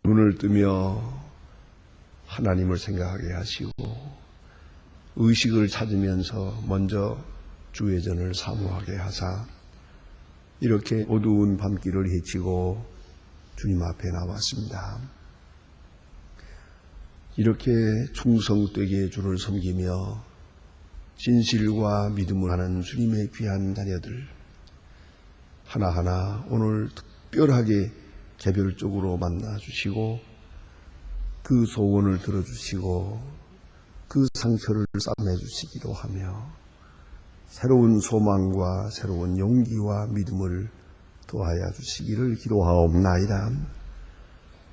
눈을 뜨며 하나님을 생각하게 하시고 의식을 찾으면서 먼저 주의 전을 사모하게 하사 이렇게 어두운 밤길을 헤치고 주님 앞에 나왔습니다. 이렇게 충성되게 주를 섬기며 진실과 믿음을 하는 주님의 귀한 자녀들 하나하나 오늘 특별하게 개별적으로 만나주시고 그 소원을 들어주시고 그 상처를 싸매주시기도 하며 새로운 소망과 새로운 용기와 믿음을 도하여 주시기를 기도하옵나이다.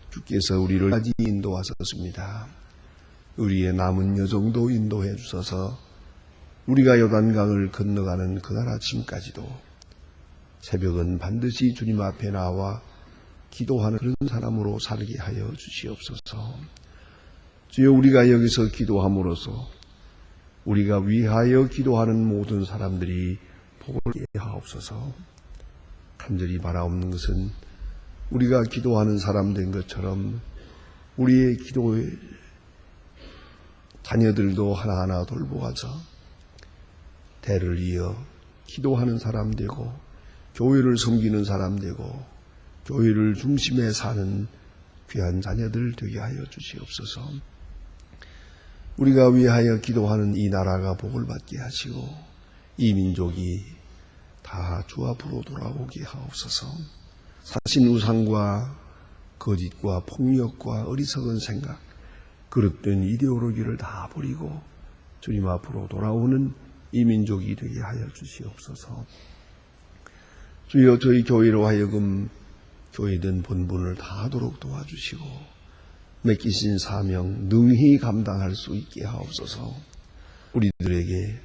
주께서 우리를 까지 인도하셨습니다. 우리의 남은 여정도 인도해 주셔서 우리가 요단강을 건너가는 그날 아침까지도 새벽은 반드시 주님 앞에 나와 기도하는 그런 사람으로 살게 하여 주시옵소서. 주여, 우리가 여기서 기도함으로써 우리가 위하여 기도하는 모든 사람들이 복을 얻게 하옵소서. 간절히 바라옵는 것은 우리가 기도하는 사람 된 것처럼 우리의 기도의 자녀들도 하나하나 돌보아서 대를 이어 기도하는 사람 되고 교회를 섬기는 사람 되고 교회를 중심에 사는 귀한 자녀들 되게 하여 주시옵소서. 우리가 위하여 기도하는 이 나라가 복을 받게 하시고 이 민족이 다 주 앞으로 돌아오게 하옵소서. 사신 우상과 거짓과 폭력과 어리석은 생각, 그릇된 이데올로기를 다 버리고 주님 앞으로 돌아오는 이 민족이 되게 하여 주시옵소서. 주여, 저희 교회로 하여금 교회된 본분을 다하도록 도와주시고 맡기신 사명 능히 감당할 수 있게 하옵소서. 우리들에게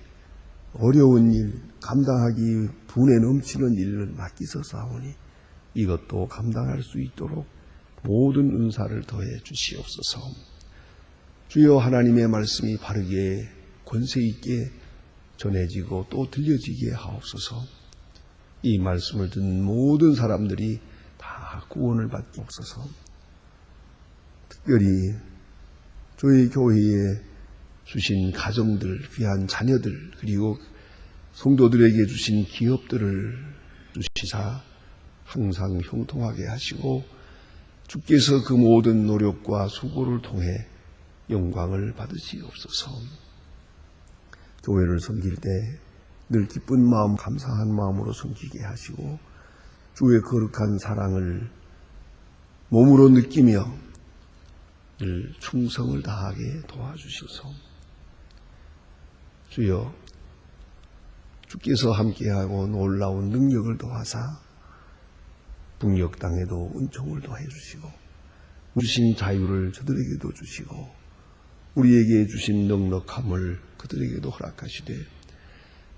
어려운 일, 감당하기 분에 넘치는 일을 맡기소서하오니 이것도 감당할 수 있도록 모든 은사를 더해 주시옵소서. 주여, 하나님의 말씀이 바르게 권세 있게 전해지고 또 들려지게 하옵소서. 이 말씀을 듣는 모든 사람들이 다 구원을 받게 하옵소서. 특별히 저희 교회에 주신 가정들, 귀한 자녀들, 그리고 성도들에게 주신 기업들을 주시사 항상 형통하게 하시고 주께서 그 모든 노력과 수고를 통해 영광을 받으시옵소서. 교회를 섬길 때 늘 기쁜 마음, 감사한 마음으로 섬기게 하시고 주의 거룩한 사랑을 몸으로 느끼며 늘 충성을 다하게 도와주셔서 주여, 주께서 함께하고 놀라운 능력을 더하사 북녘 땅에도 은총을 더해 주시고 주신 자유를 저들에게도 주시고 우리에게 주신 넉넉함을 그들에게도 허락하시되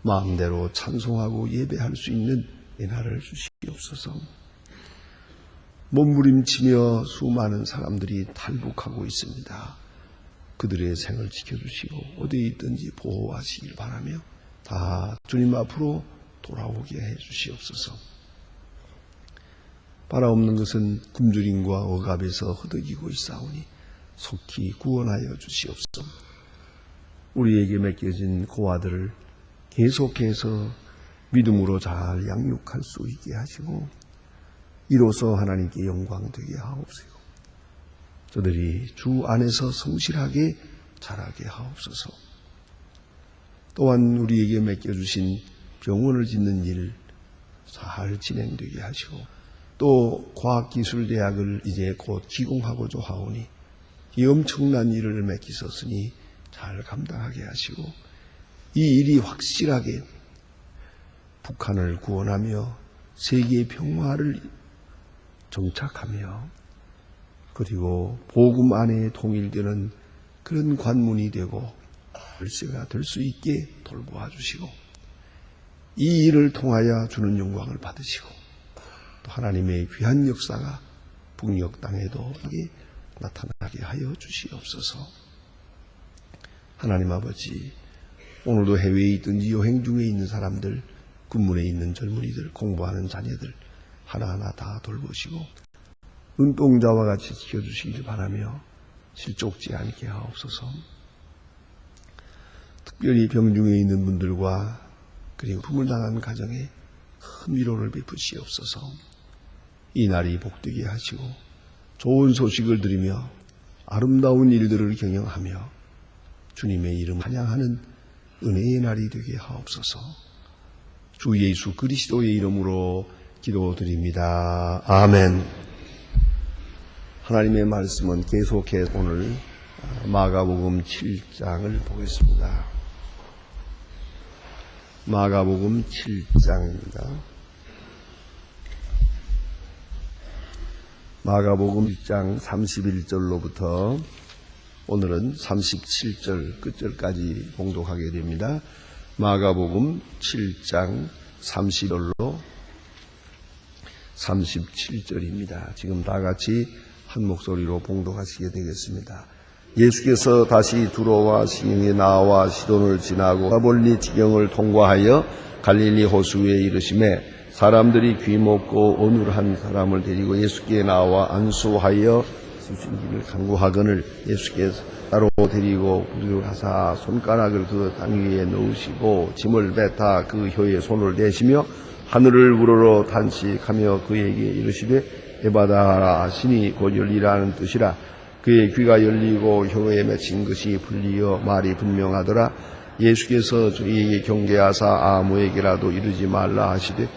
마음대로 찬송하고 예배할 수 있는 은혜를 주시옵소서. 몸부림치며 수많은 사람들이 탈북하고 있습니다. 그들의 생을 지켜주시고 어디에 있든지 보호하시길 바라며 다 주님 앞으로 돌아오게 해 주시옵소서. 바라옵는 것은 굶주림과 억압에서 허덕이고 있사오니 속히 구원하여 주시옵소서. 우리에게 맡겨진 고아들을 계속해서 믿음으로 잘 양육할 수 있게 하시고 이로써 하나님께 영광 되게 하옵소서. 저들이 주 안에서 성실하게 자라게 하옵소서. 또한 우리에게 맡겨주신 병원을 짓는 일 잘 진행되게 하시고 또 과학기술대학을 이제 곧 기공하고자 하오니 이 엄청난 일을 맡기셨으니 잘 감당하게 하시고 이 일이 확실하게 북한을 구원하며 세계 평화를 정착하며 그리고 복음 안에 통일되는 그런 관문이 되고 열쇠가 될 수 있게 돌보아 주시고 이 일을 통하여 주는 영광을 받으시고 또 하나님의 귀한 역사가 북녘 땅에도 나타나게 하여 주시옵소서. 하나님 아버지, 오늘도 해외에 있든지 여행 중에 있는 사람들, 군문에 있는 젊은이들, 공부하는 자녀들 하나하나 다 돌보시고 눈동자와 같이 지켜주시길 바라며 실족지 않게 하옵소서. 특별히 병중에 있는 분들과 그리고 품을 당한 가정에 큰 위로를 베푸시옵소서. 이 날이 복되게 하시고 좋은 소식을 들으며 아름다운 일들을 경영하며 주님의 이름 찬양하는 은혜의 날이 되게 하옵소서. 주 예수 그리스도의 이름으로 기도드립니다. 아멘. 하나님의 말씀은 계속해서 오늘 마가복음 7장을 보겠습니다. 마가복음 7장입니다. 마가복음 1장 31절로부터 오늘은 37절 끝절까지 봉독하게 됩니다. 마가복음 7장 30절로 37절입니다. 지금 다 같이 한 목소리로 봉독하시게 되겠습니다. 예수께서 다시 두로와 시내에 나와 시돈을 지나고 가볼리 지경을 통과하여 갈릴리 호수에 이르시매 사람들이 귀먹고 어눌한 사람을 데리고 예수께 나와 안수하여 수신기를 간구하거늘 예수께서 따로 데리고 부르를 하사 손가락을 그 단 위에 넣으시고 짐을 뱉어 그 혀에 손을 대시며 하늘을 우러러 탄식하며 그에게 이르시되 에바다하라 하시니 곧 열리라는 뜻이라. 그의 귀가 열리고 혀에 맺힌 것이 풀리어 말이 분명하더라. 예수께서 저희에게 경계하사 아무에게라도 이르지 말라 하시되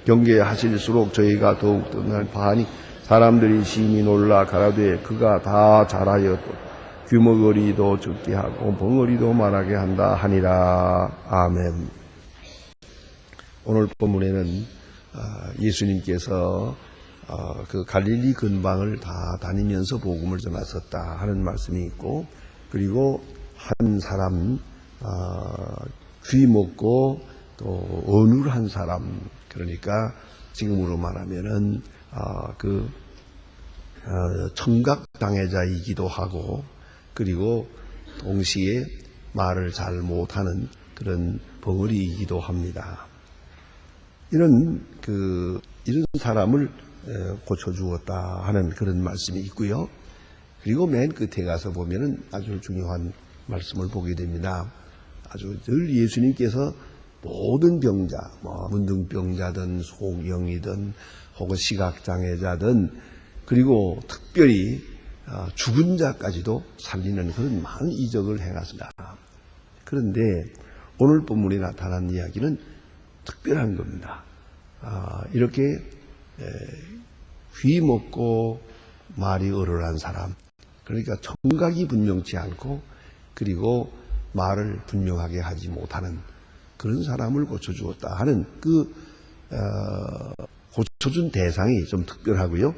경계하실수록 저희가 더욱 떠날 바하니 사람들이 심히 놀라 가라되 그가 다 잘하였고 귀머거리도 적게 하고 벙어리도 말하게 한다 하니라. 아멘. 오늘 본문에는 예수님께서 그 갈릴리 근방을 다 다니면서 복음을 전하셨다 하는 말씀이 있고, 그리고 한 사람 귀먹고 또 어눌한 사람, 그러니까 지금으로 말하면은 청각 장애자이기도 하고, 그리고 동시에 말을 잘 못하는 그런 벙어리이기도 합니다. 이런 사람을 고쳐주었다 하는 그런 말씀이 있고요. 그리고 맨 끝에 가서 보면은 아주 중요한 말씀을 보게 됩니다. 아주 늘 예수님께서 모든 병자, 문둥병자든 소경이든 혹은 시각장애자든 그리고 특별히 죽은 자까지도 살리는 그런 많은 이적을 행하셨다. 그런데 오늘 본문에 나타난 이야기는 특별한 겁니다. 이렇게 귀 먹고 말이 어눌한 사람, 그러니까 청각이 분명치 않고 그리고 말을 분명하게 하지 못하는 그런 사람을 고쳐주었다 하는 고쳐준 대상이 좀 특별하고요.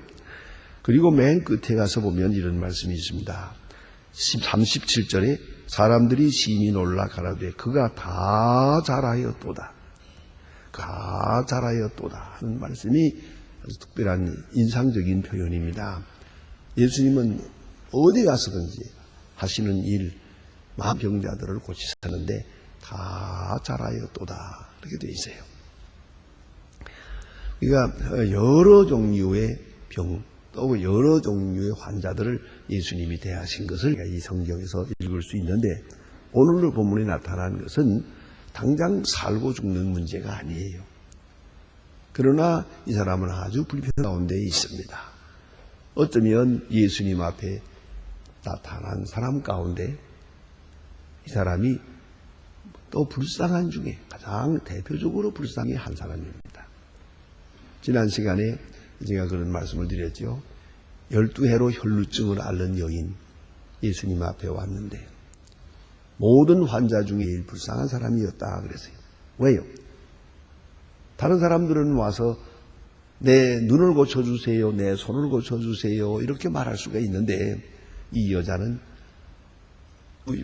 그리고 맨 끝에 가서 보면 이런 말씀이 있습니다. 37절에 사람들이 심히 놀라 가라되 그가 다 잘하였도다. 다 잘하였도다 하는 말씀이 아주 특별한 인상적인 표현입니다. 예수님은 어디 가서든지 하시는 일, 마병자들을 고치셨는데 다 잘하였도다 이렇게 되어 있어요. 그러니까 여러 종류의 병, 또 여러 종류의 환자들을 예수님이 대하신 것을 이 성경에서 읽을 수 있는데, 오늘 본문에 나타난 것은 당장 살고 죽는 문제가 아니에요. 그러나 이 사람은 아주 불편 가운데 있습니다. 어쩌면 예수님 앞에 나타난 사람 가운데 이 사람이 또 불쌍한 중에 가장 대표적으로 불쌍히 한 사람입니다. 지난 시간에 제가 그런 말씀을 드렸죠. 12해로 혈루증을 앓는 여인 예수님 앞에 왔는데 모든 환자 중에 제일 불쌍한 사람이었다 그랬어요. 왜요? 다른 사람들은 와서 내 눈을 고쳐주세요, 내 손을 고쳐주세요 이렇게 말할 수가 있는데 이 여자는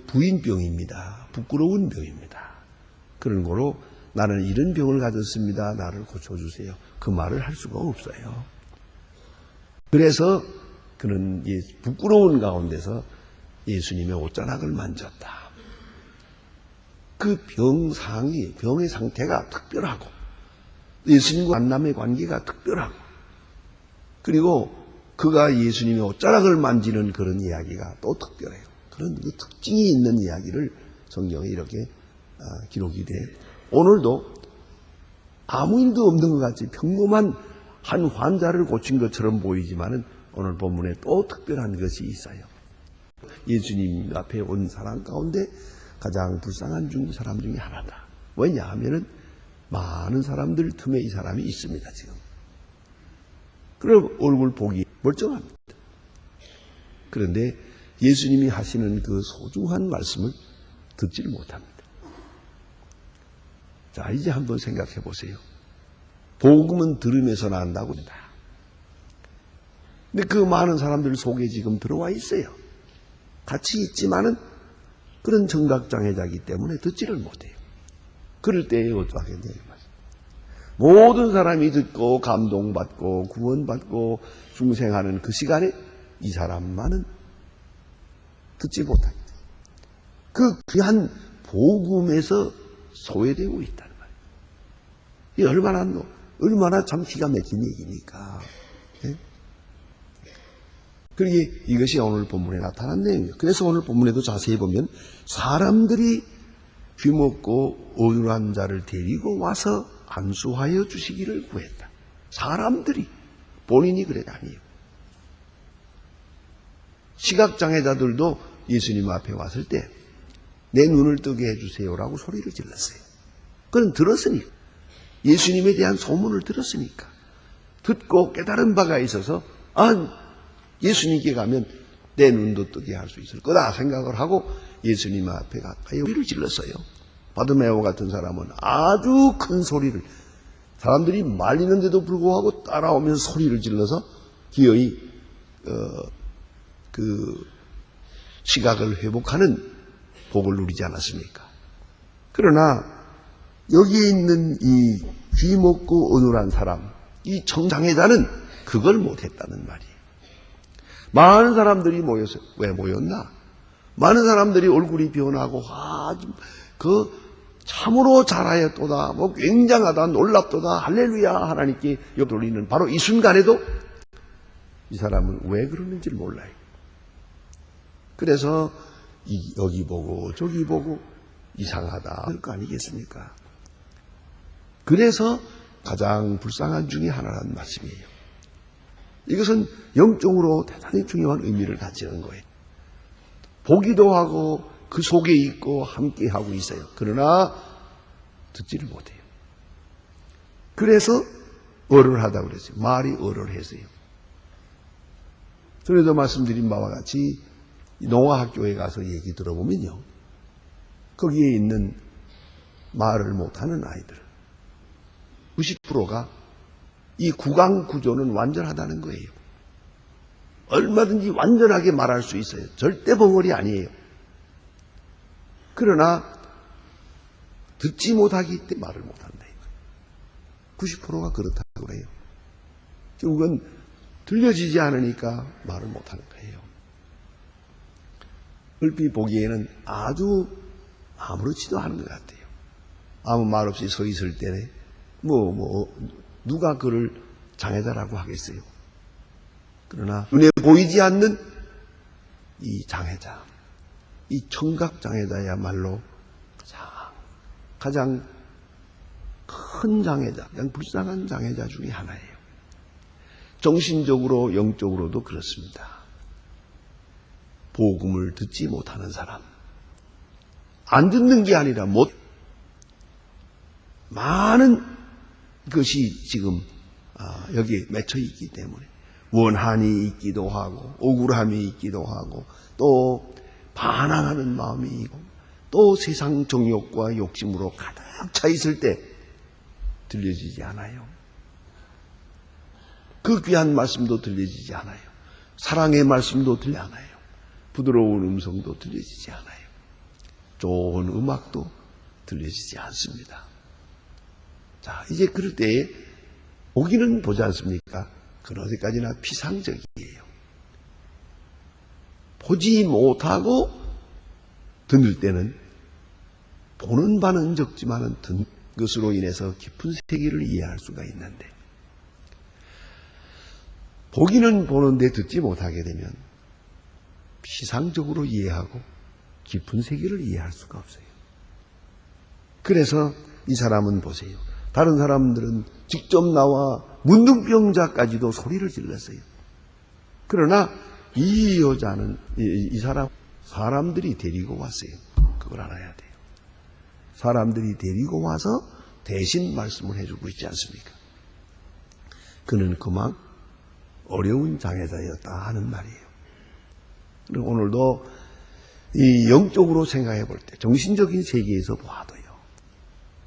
부인병입니다. 부끄러운 병입니다. 그런 거로 나는 이런 병을 가졌습니다. 나를 고쳐주세요. 그 말을 할 수가 없어요. 그래서 그는 부끄러운 가운데서 예수님의 옷자락을 만졌다. 그 병의 상태가 특별하고 예수님과 만남의 관계가 특별하고 그리고 그가 예수님의 옷자락을 만지는 그런 이야기가 또 특별해요. 그런 그 특징이 있는 이야기를 성경에 이렇게 기록이 돼. 오늘도 아무 일도 없는 것 같이 평범한 한 환자를 고친 것처럼 보이지만은 오늘 본문에 또 특별한 것이 있어요. 예수님 앞에 온 사람 가운데 가장 불쌍한 사람 중에 하나다. 왜냐하면은 많은 사람들 틈에 이 사람이 있습니다, 지금. 그럼 얼굴 보기 멀쩡합니다. 그런데 예수님이 하시는 그 소중한 말씀을 듣지를 못합니다. 자, 이제 한번 생각해 보세요. 복음은 들으면서 난다고 한다. 근데 그 많은 사람들 속에 지금 들어와 있어요. 같이 있지만은 그런 청각장애자이기 때문에 듣지를 못해요. 그럴 때에 어떡하겠냐. 모든 사람이 듣고 감동받고 구원받고 중생하는 그 시간에 이 사람만은 듣지 못합니다. 그 귀한 복음에서 소외되고 있다는 말이에요. 이 얼마나 참 기가 막힌 얘기니까. 네? 그러기에 이것이 오늘 본문에 나타난 내용이에요. 그래서 오늘 본문에도 자세히 보면 사람들이 귀먹고 어눌한 자를 데리고 와서 안수하여 주시기를 구했다. 사람들이, 본인이 그래 아니에요. 시각장애자들도 예수님 앞에 왔을 때 내 눈을 뜨게 해주세요라고 소리를 질렀어요. 그건 들었으니까. 예수님에 대한 소문을 들었으니까. 듣고 깨달은 바가 있어서 예수님께 가면 내 눈도 뜨게 할 수 있을 거다 생각을 하고 예수님 앞에 가까이 소리를 질렀어요. 바드메오 같은 사람은 아주 큰 소리를, 사람들이 말리는데도 불구하고 따라오면서 소리를 질러서 기어이 그 시각을 회복하는 복을 누리지 않았습니까? 그러나 여기에 있는 이 귀먹고 어눌한 사람, 이 청장애자는 그걸 못했다는 말이에요. 많은 사람들이 모여서, 왜 모였나? 많은 사람들이 얼굴이 변하고 참으로 잘하였도다, 굉장하다, 놀랍도다, 할렐루야 하나님께 옆 돌리는 바로 이 순간에도 이 사람은 왜 그러는지를 몰라요. 그래서 여기 보고 저기 보고 이상하다 할 거 아니겠습니까? 그래서 가장 불쌍한 중에 하나라는 말씀이에요. 이것은 영적으로 대단히 중요한 의미를 가지는 거예요. 보기도 하고 그 속에 있고 함께 하고 있어요. 그러나 듣지를 못해요. 그래서 얼얼하다고 그랬어요. 말이 얼얼해서요. 전에도 말씀드린 바와 같이 농아학교에 가서 얘기 들어보면요, 거기에 있는 말을 못하는 아이들 90%가 이 구강 구조는 완전하다는 거예요. 얼마든지 완전하게 말할 수 있어요. 절대 벙어리 아니에요. 그러나 듣지 못하기 때문에 말을 못한다. 90%가 그렇다고 해요. 결국은 들려지지 않으니까 말을 못하는 거예요. 얼핏 보기에는 아주 아무렇지도 않은 것 같아요. 아무 말 없이 서 있을 때 누가 그를 장애자라고 하겠어요. 그러나 눈에 보이지 않는 이 장애자, 이 청각장애자야말로 가장 큰 장애자, 그냥 불쌍한 장애자 중에 하나예요. 정신적으로 영적으로도 그렇습니다. 복음을 듣지 못하는 사람, 안 듣는 게 아니라 많은 것이 지금 여기에 맺혀 있기 때문에 원한이 있기도 하고 억울함이 있기도 하고 또 반항하는 마음이 있고 또 세상 정욕과 욕심으로 가득 차 있을 때 들려지지 않아요. 그 귀한 말씀도 들려지지 않아요. 사랑의 말씀도 들리지 않아요. 부드러운 음성도 들려지지 않아요. 좋은 음악도 들려지지 않습니다. 자, 이제 그럴 때에 보기는 보지 않습니까? 그런 어디까지나 피상적이에요. 보지 못하고 듣는 때는 보는 바는 적지만은 듣는 것으로 인해서 깊은 세계를 이해할 수가 있는데, 보기는 보는데 듣지 못하게 되면 피상적으로 이해하고 깊은 세계를 이해할 수가 없어요. 그래서 이 사람은 보세요. 다른 사람들은 직접 나와 문둥병자까지도 소리를 질렀어요. 그러나 이 여자는, 이 사람들이 데리고 왔어요. 그걸 알아야 돼요. 사람들이 데리고 와서 대신 말씀을 해주고 있지 않습니까? 그는 그만 어려운 장애자였다 하는 말이에요. 그리고 오늘도 이 영적으로 생각해 볼 때, 정신적인 세계에서 보아도요,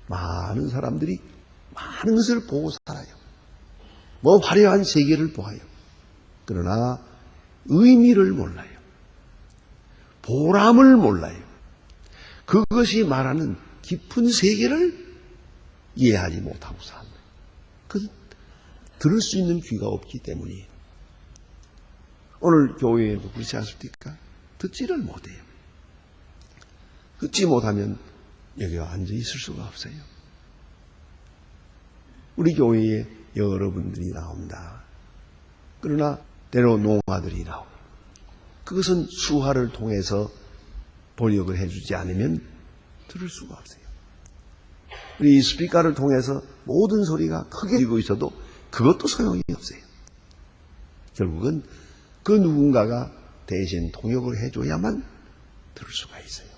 많은 사람들이 많은 것을 보고 살아요. 뭐 화려한 세계를 보아요. 그러나 의미를 몰라요. 보람을 몰라요. 그것이 말하는 깊은 세계를 이해하지 못하고 사는 거예요. 그것은 들을 수 있는 귀가 없기 때문이에요. 오늘 교회에도 그렇지 않습니까? 듣지를 못해요. 듣지 못하면 여기 앉아 있을 수가 없어요. 우리 교회에 여러분들이 나옵니다. 그러나 때로 농아들이 나오고, 그것은 수화를 통해서 번역을 해주지 않으면 들을 수가 없어요. 우리 스피커를 통해서 모든 소리가 크게 들리고 있어도 그것도 소용이 없어요. 결국은 그 누군가가 대신 통역을 해줘야만 들을 수가 있어요.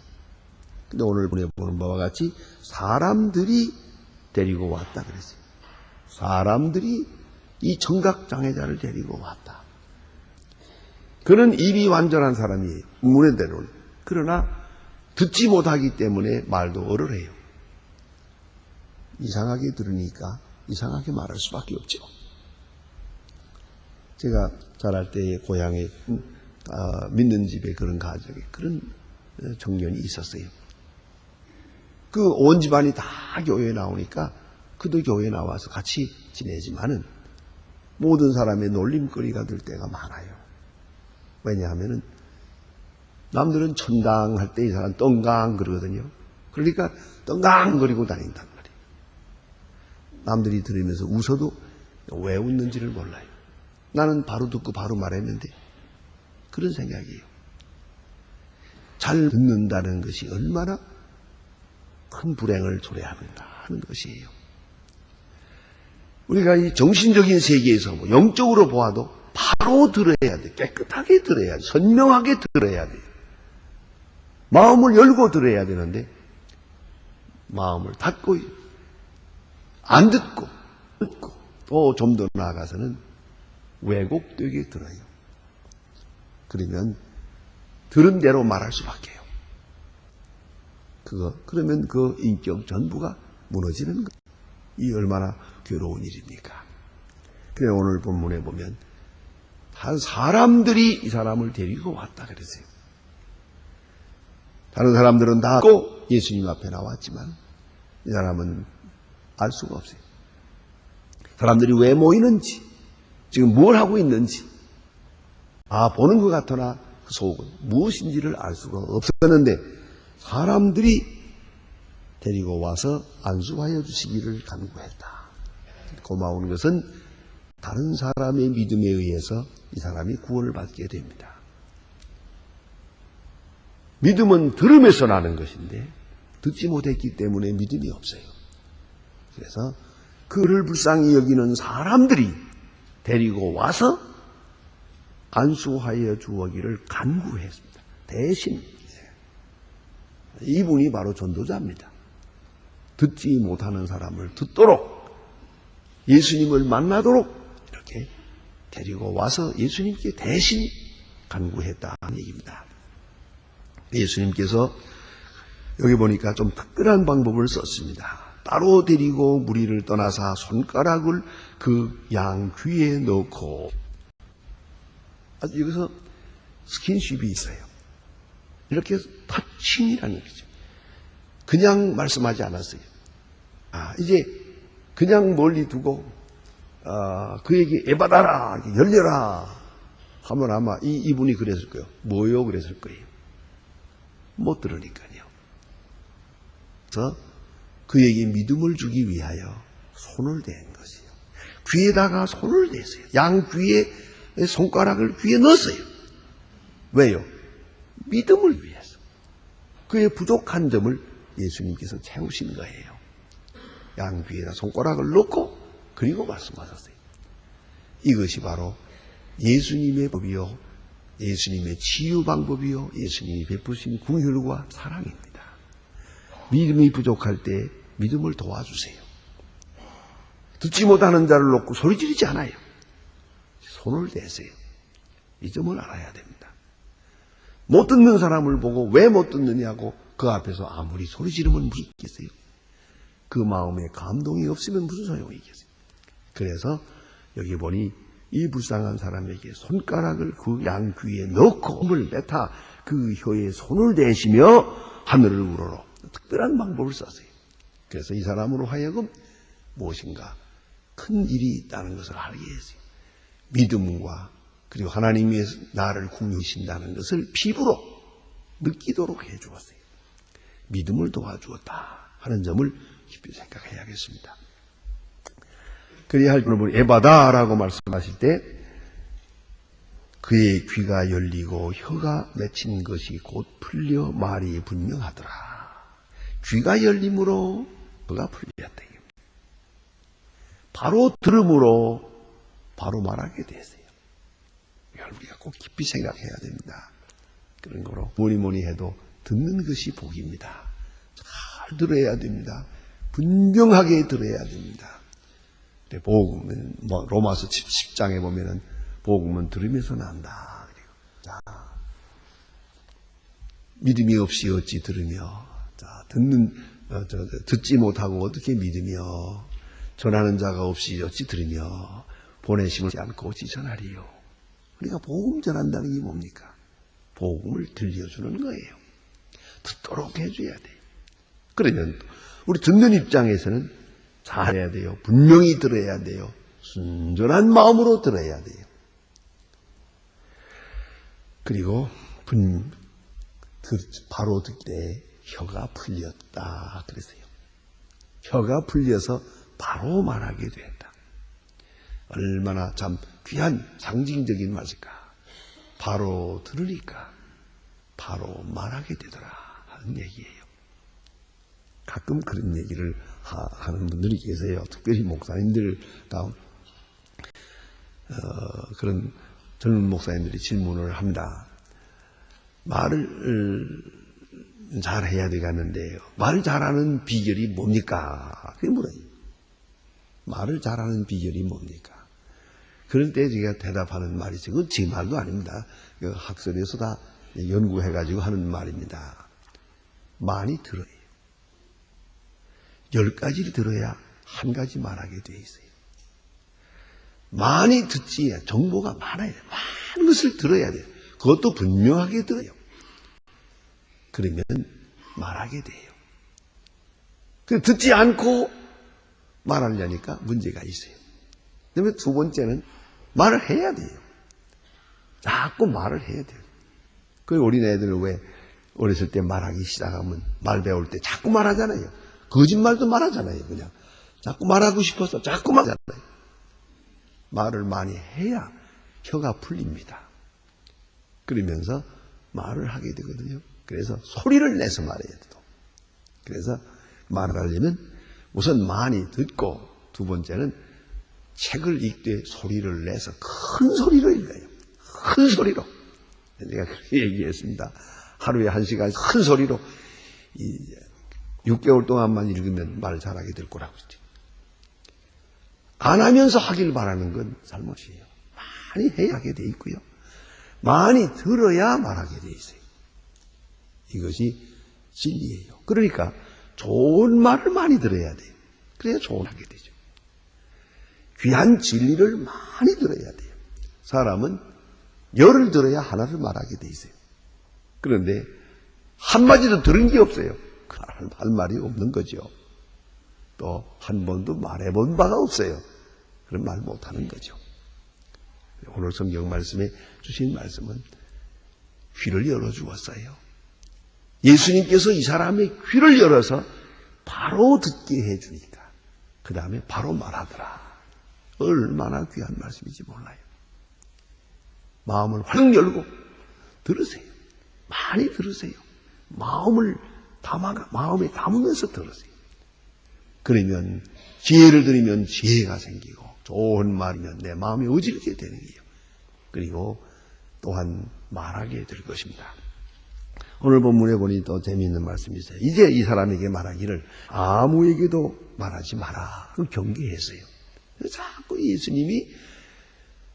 근데 오늘 보는 바와 같이 사람들이 데리고 왔다 그랬어요. 사람들이 이 청각장애자를 데리고 왔다. 그는 입이 완전한 사람이에요. 문의대로는. 그러나 듣지 못하기 때문에 말도 얼얼해요. 이상하게 들으니까 이상하게 말할 수밖에 없죠. 제가 자랄 때의 고향에 믿는 집에 그런 가족에 그런 청년이 있었어요. 그 온 집안이 다 교회에 나오니까 그도 교회에 나와서 같이 지내지만은 모든 사람의 놀림거리가 될 때가 많아요. 왜냐하면은 남들은 천당 할 때 이 사람 떵강 그러거든요. 그러니까 떵강거리고 다닌단 말이에요. 남들이 들으면서 웃어도 왜 웃는지를 몰라요. 나는 바로 듣고 바로 말했는데 그런 생각이에요. 잘 듣는다는 것이 얼마나 큰 불행을 초래하는가 하는 것이에요. 우리가 이 정신적인 세계에서 영적으로 보아도 바로 들어야 돼. 깨끗하게 들어야 돼. 선명하게 들어야 돼. 마음을 열고 들어야 되는데 마음을 닫고 안 듣고 또 좀 더 나아가서는 왜곡되게 들어요. 그러면 들은 대로 말할 수밖에요. 그러면 그 인격 전부가 무너지는 거예요. 이 얼마나 괴로운 일입니까? 그래 오늘 본문에 보면 한 사람들이 이 사람을 데리고 왔다 그랬어요. 다른 사람들은 다 꼭 예수님 앞에 나왔지만 이 사람은 알 수가 없어요. 사람들이 왜 모이는지, 지금 뭘 하고 있는지, 보는 것 같으나 그 속은 무엇인지를 알 수가 없었는데 사람들이 데리고 와서 안수하여 주시기를 간구했다. 고마운 것은 다른 사람의 믿음에 의해서 이 사람이 구원을 받게 됩니다. 믿음은 들음에서 나는 것인데 듣지 못했기 때문에 믿음이 없어요. 그래서 그를 불쌍히 여기는 사람들이 데리고 와서 안수하여 주어기를 간구했습니다. 대신 이분이 바로 전도자입니다. 듣지 못하는 사람을 듣도록 예수님을 만나도록 이렇게 데리고 와서 예수님께 대신 간구했다는 얘기입니다. 예수님께서 여기 보니까 좀 특별한 방법을 썼습니다. 따로 데리고 무리를 떠나사 손가락을 그 양 귀에 넣고, 여기서 스킨십이 있어요. 이렇게 터칭이라는 거죠. 그냥 말씀하지 않았어요. 이제 그냥 멀리 두고 그에게 에바다라, 열려라 하면 아마 이분이 그랬을 거예요. 뭐요? 그랬을 거예요. 못 들으니까요. 그래서 그에게 믿음을 주기 위하여 손을 댄 것이에요. 귀에다가 손을 댔어요. 양 귀에 손가락을 귀에 넣었어요. 왜요? 믿음을 위해서. 그의 부족한 점을 예수님께서 채우신 거예요. 양 귀에다 손가락을 넣고 그리고 말씀하셨어요. 이것이 바로 예수님의 법이요, 예수님의 치유 방법이요, 예수님이 베푸신 긍휼과 사랑입니다. 믿음이 부족할 때 믿음을 도와주세요. 듣지 못하는 자를 놓고 소리 지르지 않아요. 손을 대세요. 이 점을 알아야 됩니다. 못 듣는 사람을 보고 왜 못 듣느냐고 그 앞에서 아무리 소리 지르면 무슨 있겠어요? 그 마음에 감동이 없으면 무슨 소용이 있겠어요? 그래서 여기 보니 이 불쌍한 사람에게 손가락을 그 양 귀에 넣고 힘을 뱉어 그 혀에 손을 대시며 하늘을 우러러 특별한 방법을 썼어요. 그래서 이 사람으로 하여금 무엇인가 큰 일이 있다는 것을 알게 했어요. 믿음과 그리고 하나님이 나를 긍휼하신다는 것을 피부로 느끼도록 해주었어요. 믿음을 도와주었다 하는 점을 깊이 생각해야겠습니다. 그래야 할 여러분 에바다라고 말씀하실 때 그의 귀가 열리고 혀가 맺힌 것이 곧 풀려 말이 분명하더라. 귀가 열림으로 그가 풀렸다. 바로 들음으로 바로 말하게 됐어요. 이걸 우리가 꼭 깊이 생각해야 됩니다. 그런 거로 뭐니 해도 듣는 것이 복입니다. 잘 들어야 됩니다. 분명하게 들어야 됩니다. 복음은 로마서 10장에 보면은 복음은 들으면서 난다. 자, 믿음이 없이 어찌 들으며, 자, 듣지 못하고 어떻게 믿으며, 전하는 자가 없이 어찌 들으며, 보내심을 않고 어찌 전하리요. 우리가 복음 전한다는 게 뭡니까? 복음을 들려주는 거예요. 듣도록 해줘야 돼요. 그러면 우리 듣는 입장에서는 잘해야 돼요. 분명히 들어야 돼요. 순전한 마음으로 들어야 돼요. 그리고 바로 듣때 혀가 풀렸다 그랬어요. 혀가 풀려서 바로 말하게 된다. 얼마나 참 귀한 상징적인 말일까. 바로 들으니까 바로 말하게 되더라 하는 얘기예요. 가끔 그런 얘기를 하는 분들이 계세요. 특별히 목사님들 다음 그런 젊은 목사님들이 질문을 합니다. 말을 잘해야 되겠는데요. 말을 잘하는 비결이 뭡니까? 그게 물어요. 말을 잘하는 비결이 뭡니까? 그럴 때 제가 대답하는 말이죠. 그건 제 말도 아닙니다. 학설에서 다 연구해가지고 하는 말입니다. 많이 들어요. 10가지를 들어야 한 가지 말하게 되어 있어요. 많이 듣지, 정보가 많아야 돼요. 많은 것을 들어야 돼요. 그것도 분명하게 들어요. 그러면 말하게 돼요. 듣지 않고 말하려니까 문제가 있어요. 그다음에 두 번째는 말을 해야 돼요. 자꾸 말을 해야 돼요. 그 어린애들은 왜 어렸을 때 말하기 시작하면 말 배울 때 자꾸 말하잖아요. 거짓말도 말하잖아요. 그냥 자꾸 말하고 싶어서 자꾸 말하잖아요. 말을 많이 해야 혀가 풀립니다. 그러면서 말을 하게 되거든요. 그래서 소리를 내서 말해야 돼요. 그래서 말을 하려면 우선 많이 듣고 두 번째는 책을 읽되 소리를 내서 큰 소리로 읽어요. 큰 소리로. 제가 그렇게 얘기했습니다. 하루에 1시간 큰 소리로 6개월 동안만 읽으면 말 잘하게 될 거라고 했죠. 안 하면서 하길 바라는 건 잘못이에요. 많이 해야 하게 돼 있고요. 많이 들어야 말하게 돼 있어요. 이것이 진리예요. 그러니까 좋은 말을 많이 들어야 돼요. 그래야 좋은 하게 되죠. 귀한 진리를 많이 들어야 돼요. 사람은 열을 들어야 하나를 말하게 돼 있어요. 그런데 한마디도 들은 게 없어요. 할 말이 없는 거죠. 또 한 번도 말해본 바가 없어요. 그런 말 못하는 거죠. 오늘 성경 말씀에 주신 말씀은 귀를 열어주었어요. 예수님께서 이 사람의 귀를 열어서 바로 듣게 해주니까 그 다음에 바로 말하더라. 얼마나 귀한 말씀인지 몰라요. 마음을 활짝 열고 들으세요. 많이 들으세요. 마음에 담으면서 들으세요. 그러면 지혜를 들으면 지혜가 생기고 좋은 말이면 내 마음이 어지럽게 되는 거예요. 그리고 또한 말하게 될 것입니다. 오늘 본문에 보니 또 재미있는 말씀이 있어요. 이제 이 사람에게 말하기를 아무에게도 말하지 마라. 그 경계했어요. 자꾸 예수님이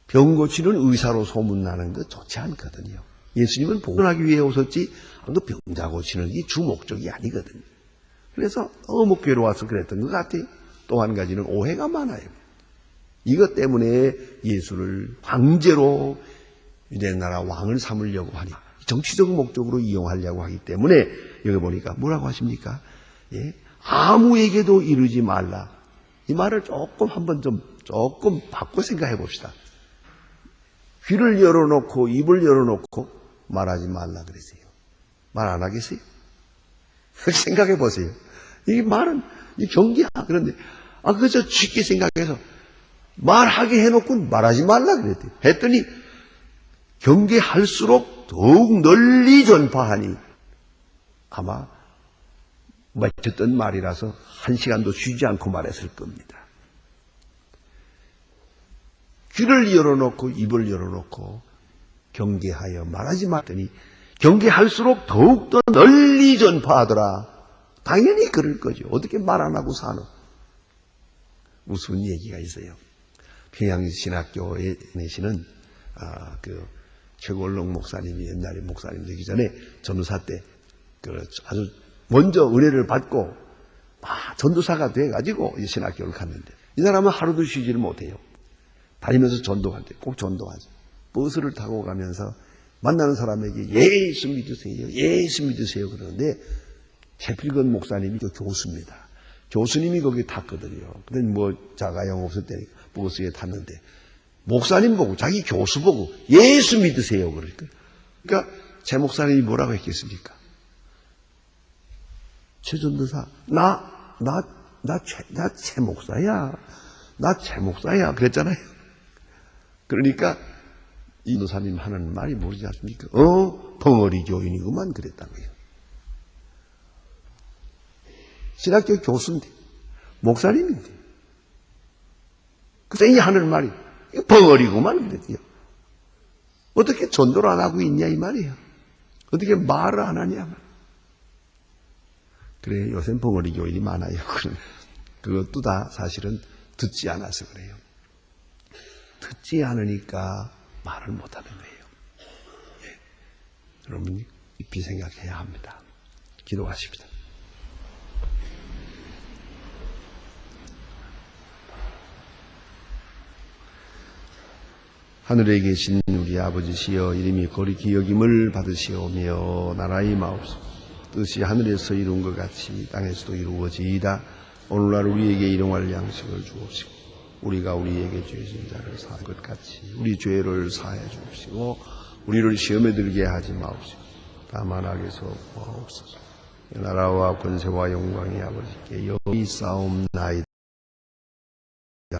병 고치는 의사로 소문나는 거 좋지 않거든요. 예수님은 복원하기 위해 오셨지 그 병자 고치는 게 주 목적이 아니거든요. 그래서 너무 괴로워서 그랬던 것 같아요. 또 한 가지는 오해가 많아요. 이것 때문에 예수를 황제로 유대 나라 왕을 삼으려고 하니 정치적 목적으로 이용하려고 하기 때문에 여기 보니까 뭐라고 하십니까? 예? 아무에게도 이르지 말라. 이 말을 조금 바꿔 생각해 봅시다. 귀를 열어놓고 입을 열어놓고 말하지 말라 그러세요. 말 안 하겠어요? 생각해 보세요. 이 말은 이 경계야. 그런데 그저 쉽게 생각해서 말하게 해놓고 말하지 말라 그랬대요. 했더니 경계할수록 더욱 널리 전파하니 아마 맺혔던 말이라서 한 시간도 쉬지 않고 말했을 겁니다. 귀를 열어놓고 입을 열어놓고 경계하여 말하지 말더니 경계할수록 더욱더 널리 전파하더라. 당연히 그럴 거죠. 어떻게 말 안 하고 사노? 무슨 얘기가 있어요. 평양신학교에 계시는 최골록 목사님이 옛날에 목사님 되기 전에 전도사 때 아주 먼저 은혜를 받고 전도사가 돼가지고 이 신학교를 갔는데 이 사람은 하루도 쉬지를 못해요. 다니면서 전도할 때 꼭 전도하죠. 버스를 타고 가면서 만나는 사람에게 예수 믿으세요. 예수 믿으세요. 그러는데 최필건 목사님이 교수입니다. 교수님이 거기 탔거든요. 근데 자가용 없을 때 버스에 탔는데 목사님 보고 자기 교수 보고 예수 믿으세요. 그러니까 제 목사님이 뭐라고 했겠습니까? 최 전도사 나 최 목사야. 나 최 목사야. 그랬잖아요. 그러니까 이 전도사님 하는 말이 모르지 않습니까? 벙어리 교인이구만 그랬다고요. 신학교 교수인데 목사님인데 그 쌩이 하는 말이 벙어리구만 그랬대요. 어떻게 전도를 안 하고 있냐 이 말이에요. 어떻게 말을 안 하냐. 그래 요새 벙어리 교인이 많아요. 그것도 다 사실은 듣지 않아서 그래요. 듣지 않으니까 말을 못하는 거예요. 예. 여러분 깊이 생각해야 합니다. 기도하십시다. 하늘에 계신 우리 아버지시여 이름이 거룩히 여김을 받으시오며 나라의 마옵소서 뜻이 하늘에서 이룬 것 같이 땅에서도 이루어지이다. 오늘날 우리에게 일용할 양식을 주옵시고 우리가 우리에게 죄 지은 자를 사한 것 같이 우리 죄를 사해 주옵시고 우리를 시험에 들게 하지 마옵시고 다만 악에서 구하옵소서. 나라와 권세와 영광이 아버지께 여기 있사옵나이다.